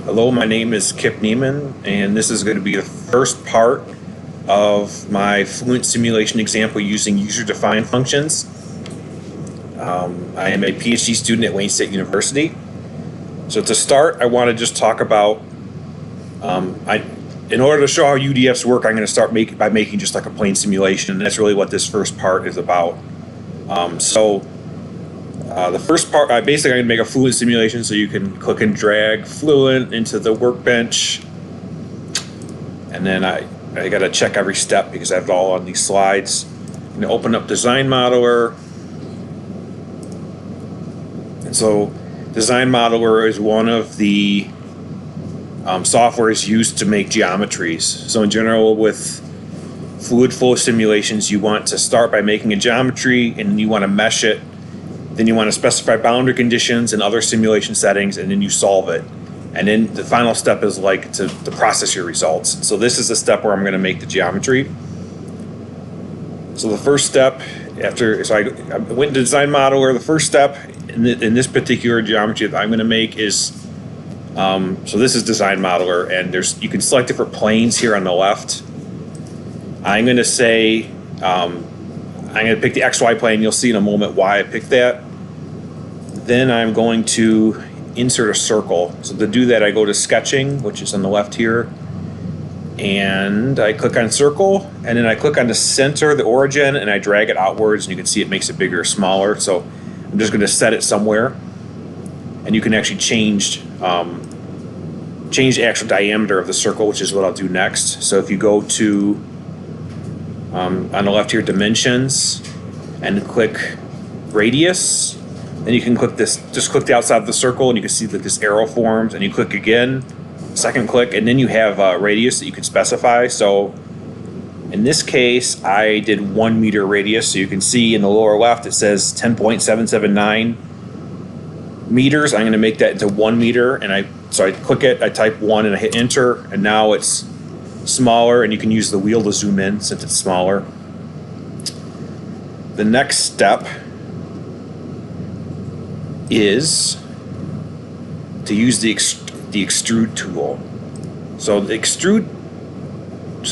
Hello, my name is Kip Neiman, and this is going to be the first part of my fluent simulation example using user-defined functions. I am a PhD student at Wayne State University. So to start, I want to just talk about, in order to show how UDFs work, I'm going to start by making just like a plain simulation. And that's really what this first part is about. The first part, basically I'm going to make a fluent simulation, so you can click and drag fluent into the workbench. And then I got to check every step because I have it all on these slides. I'm going to open up Design Modeler. And so Design Modeler is one of the softwares used to make geometries. So in general, with fluid flow simulations, you want to start by making a geometry and you want to mesh it. Then you want to specify boundary conditions and other simulation settings, and then you solve it. And then the final step is like to process your results. So this is the step where I'm going to make the geometry. So the first step, I went to Design Modeler. The first step in this particular geometry that I'm going to make is, so this is Design Modeler, and you can select different planes here on the left. I'm going to say, I'm going to pick the XY plane. You'll see in a moment why I picked that. Then I'm going to insert a circle. So to do that, I go to Sketching, which is on the left here, and I click on Circle, and then I click on the center, the origin, and I drag it outwards, and you can see it makes it bigger or smaller. So I'm just going to set it somewhere, and you can actually change the actual diameter of the circle, which is what I'll do next. So if you go to on the left here, Dimensions, and click Radius, then you can click this, just click the outside of the circle, and you can see that this arrow forms, and you click again, second click, and then you have radius that you can specify. So in this case, I did 1 meter radius, so you can see in the lower left it says 10.779 meters. I'm going to make that into 1 meter, and so I click it, I type 1, and I hit enter, and now it's smaller, and you can use the wheel to zoom in since it's smaller. The next step is to use the extrude tool. So the extrude,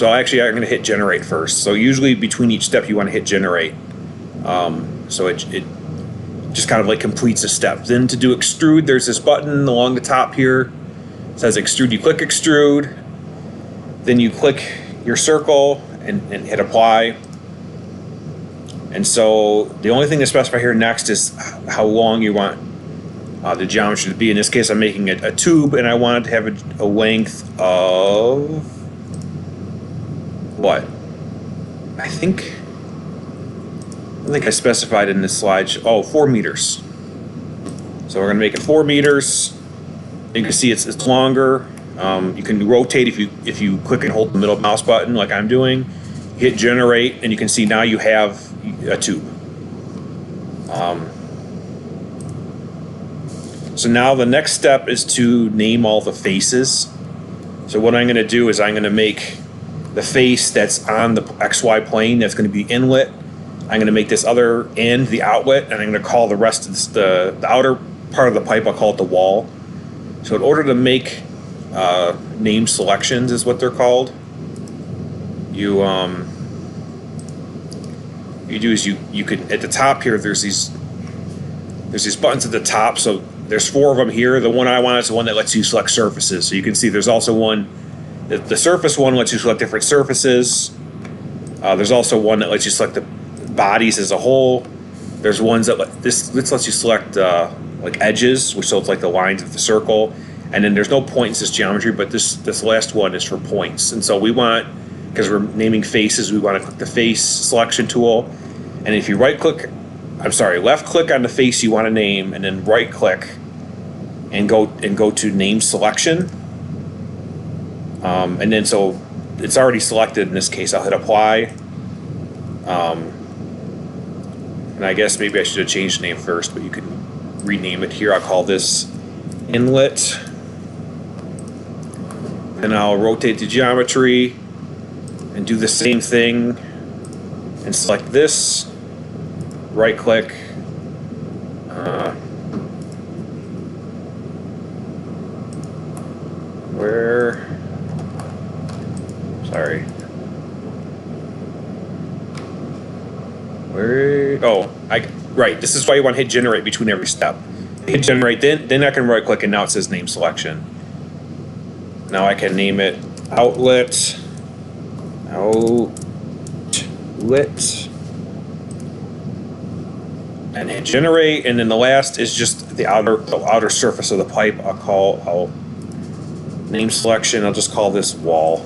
actually I'm going to hit generate first. So usually between each step you want to hit generate. So it just kind of like completes a step. Then to do extrude, there's this button along the top here. It says extrude. You click extrude, then you click your circle and hit apply. And so the only thing to specify here next is how long you want the geometry to be. In this case, I'm making a tube, and I want it to have a length of what? I think I specified in this slide. 4 meters. So we're going to make it 4 meters. You can see it's longer. You can rotate if you click and hold the middle mouse button like I'm doing. Hit generate, and you can see now you have a tube. So now the next step is to name all the faces. So what I'm going to do is I'm going to make the face that's on the XY plane, that's going to be inlet. I'm going to make this other end the outlet, and I'm going to call the rest of this, the outer part of the pipe, I'll call it the wall. So in order to make name selections is what they're called. You do is you could, at the top here, there's these buttons at the top. So there's 4 of them here. The one I want is the one that lets you select surfaces. So you can see there's also one, the surface one lets you select different surfaces. There's also one that lets you select the bodies as a whole. There's ones that this lets you select like edges, which so it's like the lines of the circle. And then there's no points in this geometry, but this last one is for points. And so we want, because we're naming faces, we want to click the face selection tool. And if you left click on the face you want to name, and then right click and go to name selection. And then so it's already selected in this case. I'll hit apply. And I guess maybe I should have changed the name first, but you can rename it here. I'll call this inlet. And I'll rotate the geometry and do the same thing and select this, right click, Where? Sorry. Where? Oh, right. This is why you want to hit generate between every step. Hit generate, then I can right click and now it says name selection. Now I can name it outlet, and hit generate, and then the last is just the outer surface of the pipe. I'll name selection. I'll just call this wall,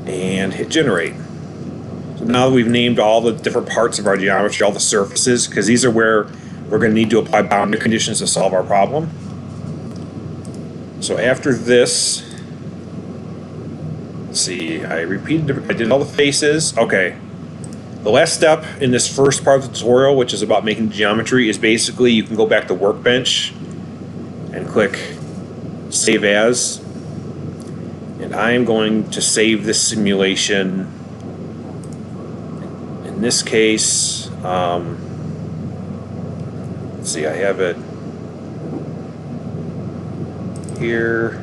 and hit generate. So now that we've named all the different parts of our geometry, all the surfaces, because these are where we're going to need to apply boundary conditions to solve our problem. So after this, let's see, I did all the faces. Okay. The last step in this first part of the tutorial, which is about making geometry, is basically you can go back to Workbench and click Save As. And I am going to save this simulation. In this case, let's see, I have it here.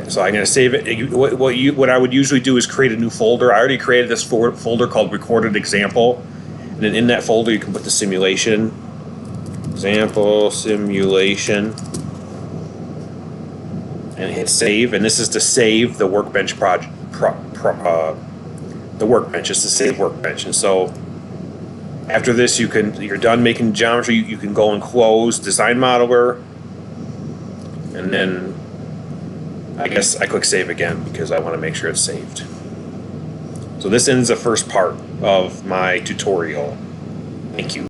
So I'm going to save it. What I would usually do is create a new folder. I already created this folder called Recorded Example, and then in that folder you can put the simulation, example simulation, and hit save. And this is to save the Workbench project. The Workbench is to save Workbench. And so after this, you're done making geometry. You can go and close Design Modeler, and then I guess I click save again because I want to make sure it's saved. So this ends the first part of my tutorial. Thank you.